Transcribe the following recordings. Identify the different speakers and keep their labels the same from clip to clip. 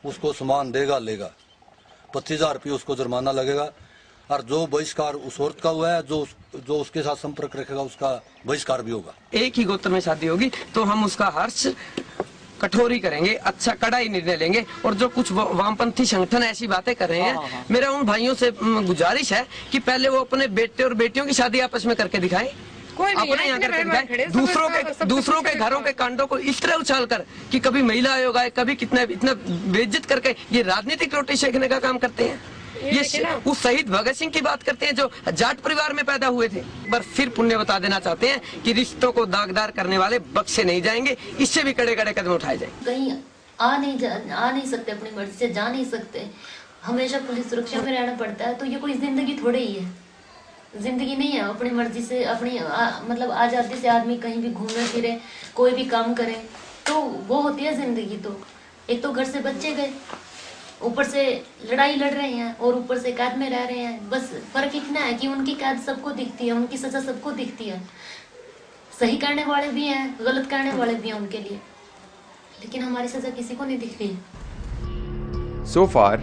Speaker 1: उसको सामान देगा लेगा, 25,000 रुपये उसको जुर्माना लगेगा। और जो बहिष्कार उस औरत का हुआ है, जो उसके साथ संपर्क रखेगा उसका बहिष्कार भी होगा।
Speaker 2: एक ही गोत्र में शादी होगी तो हम उसका हर्ष कठोरी करेंगे, अच्छा कड़ा ही निर्णय लेंगे। और जो कुछ वामपंथी संगठन ऐसी बातें कर रहे हैं, मेरा उन भाइयों से गुजारिश है कि पहले वो अपने बेटे और बेटियों की शादी आपस में करके दिखाएं, अपने यहाँ करके दिखाएं। दूसरों के घरों के कांडों को इस तरह उछाल कर कि कभी महिला आयोग आए, कभी कितना इतना बेइज्जत करके ये राजनीतिक रोटी सेकने का काम करते हैं। ये उस शहीद भगत सिंह की बात करते हैं जो जाट परिवार में पैदा हुए थे। पर फिर पुण्य बता देना चाहते हैं कि रिश्तों को दागदार करने वाले बख्शे नहीं जाएंगे, इससे भी कड़े कड़े कदम उठाए जाएंगे।
Speaker 3: कहीं आ नहीं सकते, अपनी मर्जी से जा नहीं सकते, हमेशा पुलिस सुरक्षा में रहना पड़ता है। तो ये कोई जिंदगी थोड़ी ही है, जिंदगी नहीं है। अपनी मर्जी से अपनी मतलब आजादी से आदमी कहीं भी घूमे फिरे, कोई भी काम करे, तो वो होती है जिंदगी। तो एक तो घर से बच्चे गए, ऊपर से लड़ाई लड़ रहे हैं और ऊपर से कैद में रह रहे हैं। बस फर्क इतना है कि उनकी कैद सबको दिखती है, उनकी सजा सबको दिखती है। सही करने वाले भी हैं, गलत करने वाले भी हैं उनके लिए, लेकिन हमारी सजा किसी को नहीं दिख रही है।
Speaker 4: So far,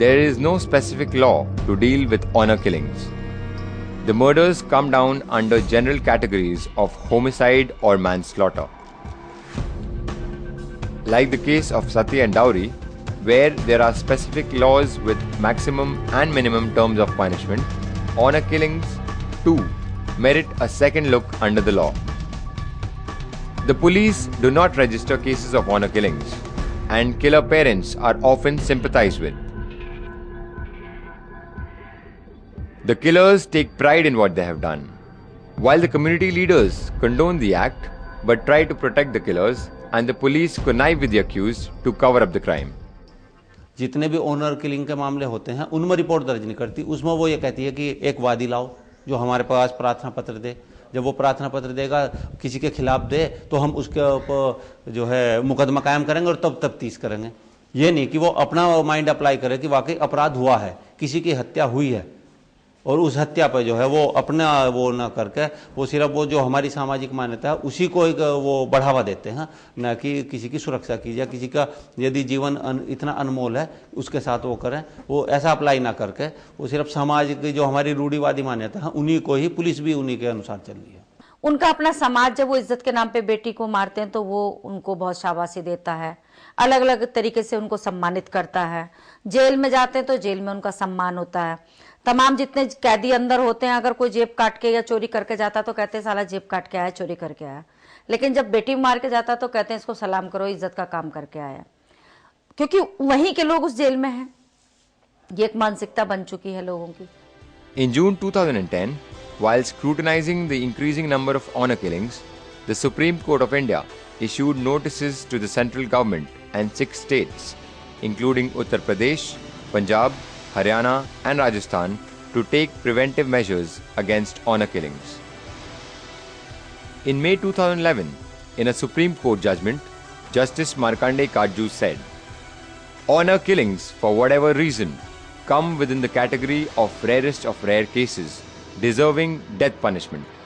Speaker 4: there is no specific law to deal with honor killings. The murders come down under general categories of homicide or manslaughter. Like the case of Sati and Dowry, where there are specific laws with maximum and minimum terms of punishment, honor killings too merit a second look under the law. The police do not register cases of honor killings, and killer parents are often sympathized with. The killers take pride in what they have done, while the community leaders condone the act but try to protect the killers, and the police connive with the accused to cover up the crime.
Speaker 5: जितने भी honour killing के मामले होते हैं उनमें report दर्ज नहीं करती। उसमें वो ये कहती है कि एक वादी लाओ जो हमारे पास प्रार्थना पत्र दे। जब वो प्रार्थना पत्र देगा, किसी के खिलाफ दे, तो हम उसके ऊपर जो है मुकदमा कायम करेंगे और तब तफ्तीश करेंगे। ये नहीं कि वो अपना माइंड अप्लाई करे कि वाकई अपराध हुआ है, किसी की हत्या हुई है, और उस हत्या पर जो है वो अपना वो ना करके वो सिर्फ वो जो हमारी सामाजिक मान्यता है उसी को एक वो बढ़ावा देते हैं, न कि किसी की सुरक्षा की जाए। किसी का यदि जीवन इतना अनमोल है उसके साथ वो करें, वो ऐसा अप्लाई ना करके वो सिर्फ समाज की जो हमारी रूढ़िवादी मान्यता है उन्हीं को ही, पुलिस भी उन्हीं के अनुसार चल रही है।
Speaker 6: उनका अपना समाज जब वो इज्जत के नाम पे बेटी को मारते हैं तो वो उनको बहुत शाबाशी देता है, अलग अलग तरीके से उनको सम्मानित करता है। जेल में जाते हैं तो जेल में उनका सम्मान होता है। तमाम जितने कैदी अंदर होते हैं, अगर कोई जेब काट के या चोरी करके जाता तो कहते हैं साला जेब काट के आया, चोरी करके आया। लेकिन जब बेटी मार के जाता तो कहते हैं इसको सलाम करो, इज्जत का काम करके आया, क्योंकि वहीं के लोग उस जेल में हैं। ये एक मानसिकता बन चुकी है लोगों की।
Speaker 4: In June 2010, while scrutinizing the increasing number of honor killings, the Supreme Court of India issued notices to the central government and 6 states, including Uttar Pradesh, Punjab, Haryana and Rajasthan, to take preventive measures against honor killings. In May 2011, in a Supreme Court judgment, Justice Markandeya Katju said, "Honor killings, for whatever reason, come within the category of rarest of rare cases, deserving death punishment,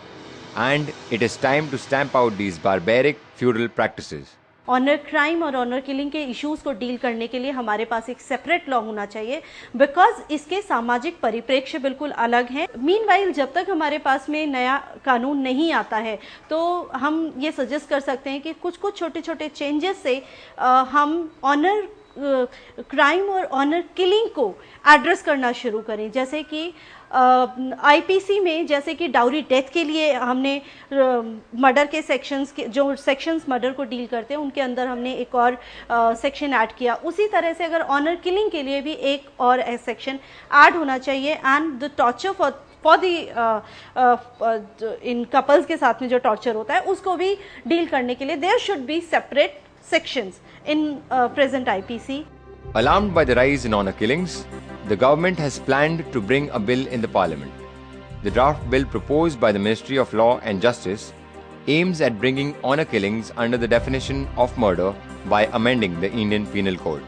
Speaker 4: and it is time to stamp out these barbaric feudal practices."
Speaker 7: Honour crime और honour killing के issues को deal करने के लिए हमारे पास एक separate law होना चाहिए, बिकॉज इसके सामाजिक परिप्रेक्ष्य बिल्कुल अलग हैं। मीनवाइल जब तक हमारे पास में नया कानून नहीं आता है तो हम ये सजेस्ट कर सकते हैं कि कुछ छोटे छोटे चेंजेस से हम ऑनर क्राइम और ऑनर किलिंग को एड्रेस करना शुरू करें। जैसे कि आईपीसी में जैसे कि डाउरी डेथ के लिए हमने मर्डर के सेक्शंस के जो सेक्शंस मर्डर को डील करते हैं उनके अंदर हमने एक और सेक्शन ऐड किया। उसी तरह से अगर ऑनर किलिंग के लिए भी एक और सेक्शन ऐड होना चाहिए। And the torture for in couples के साथ में जो टॉर्चर होता है उसको भी डील करने के लिए there should be separate sections in present IPC.
Speaker 4: Alarmed by the rise in honor killings, the government has planned to bring a bill in the parliament. The draft bill proposed by the Ministry of Law and Justice aims at bringing honor killings under the definition of murder by amending the Indian Penal Code.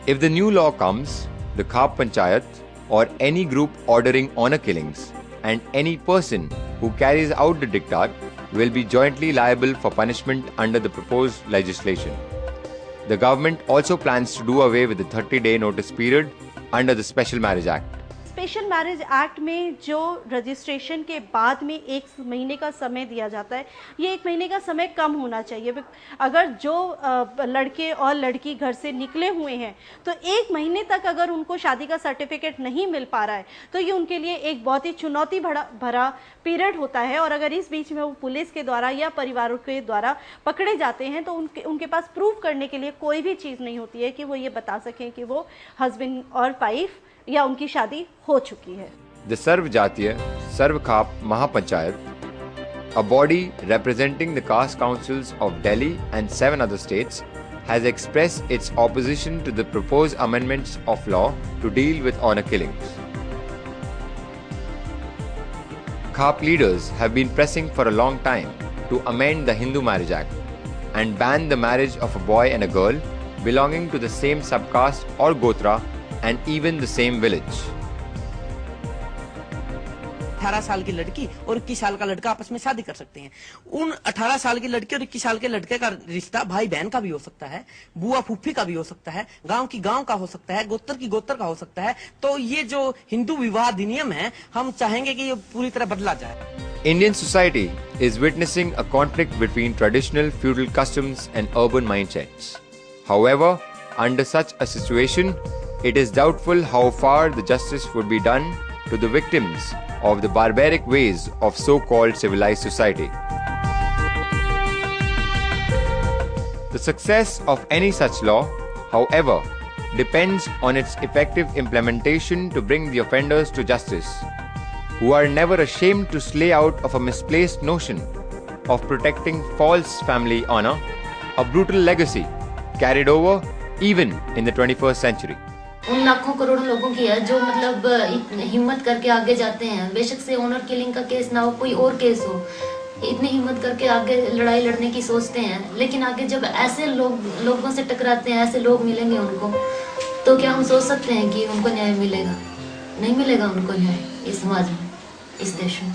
Speaker 4: If the new law comes, the Khap Panchayat or any group ordering honor killings and any person who carries out the diktat will be jointly liable for punishment under the proposed legislation. The government also plans to do away with the 30-day notice period under the Special Marriage Act.
Speaker 7: Special marriage act में जो registration के बाद में 1 महीने का समय दिया जाता है, ये 1 महीने का समय कम होना चाहिए। अगर जो लड़के और लड़की घर से निकले हुए हैं तो 1 महीने तक अगर उनको शादी का सर्टिफिकेट नहीं मिल पा रहा है तो ये उनके लिए एक बहुत ही चुनौती भरा पीरियड होता है। और अगर इस बीच में वो पुलिस के द्वारा या परिवारों के द्वारा पकड़े जाते हैं तो उनके पास प्रूव करने के लिए कोई भी चीज़ नहीं होती है कि वो ये बता सकें कि वो हस्बैंड और वाइफ या उनकी शादी हो चुकी है।
Speaker 4: The Sarv Jatiya Sarv Khap Mahapanchayat, a body representing the caste councils of Delhi and 7 other states, has expressed its opposition to the proposed amendments of law to deal with honor killings. Khap leaders have been pressing for a long time to amend the Hindu Marriage Act and ban the marriage of a boy and a girl belonging to the same subcaste or gotra and even the same village.
Speaker 2: 18 साल की लड़की और 21 साल का लड़का आपस में शादी कर सकते हैं। उन 18 साल की लड़की और 21 साल के लड़के का रिश्ता भाई बहन का भी हो सकता है, बुआ फूफी का भी हो सकता है, गांव की गांव का हो सकता है, गोत्र की गोत्र का हो सकता है। तो ये जो हिंदू विवाह अधिनियम है, हम चाहेंगे कि ये पूरी तरह बदला जाए।
Speaker 4: Indian society is witnessing a conflict between traditional feudal customs and urban mindsets. However, under such a situation, it is doubtful how far the justice would be done to the victims of the barbaric ways of so-called civilized society. The success of any such law, however, depends on its effective implementation to bring the offenders to justice, who are never ashamed to slay out of a misplaced notion of protecting false family honor, a brutal legacy carried over even in the 21st century.
Speaker 3: उन लाखों करोड़ों लोगों की है जो मतलब हिम्मत करके आगे जाते हैं। बेशक से ऑनर किलिंग का केस ना हो, कोई और केस हो, इतनी हिम्मत करके आगे लड़ाई लड़ने की सोचते हैं। लेकिन आगे जब ऐसे लोगों से टकराते हैं, ऐसे लोग मिलेंगे उनको, तो क्या हम सोच सकते हैं कि उनको न्याय मिलेगा? नहीं मिलेगा उनको न्याय इस समाज में, इस देश में।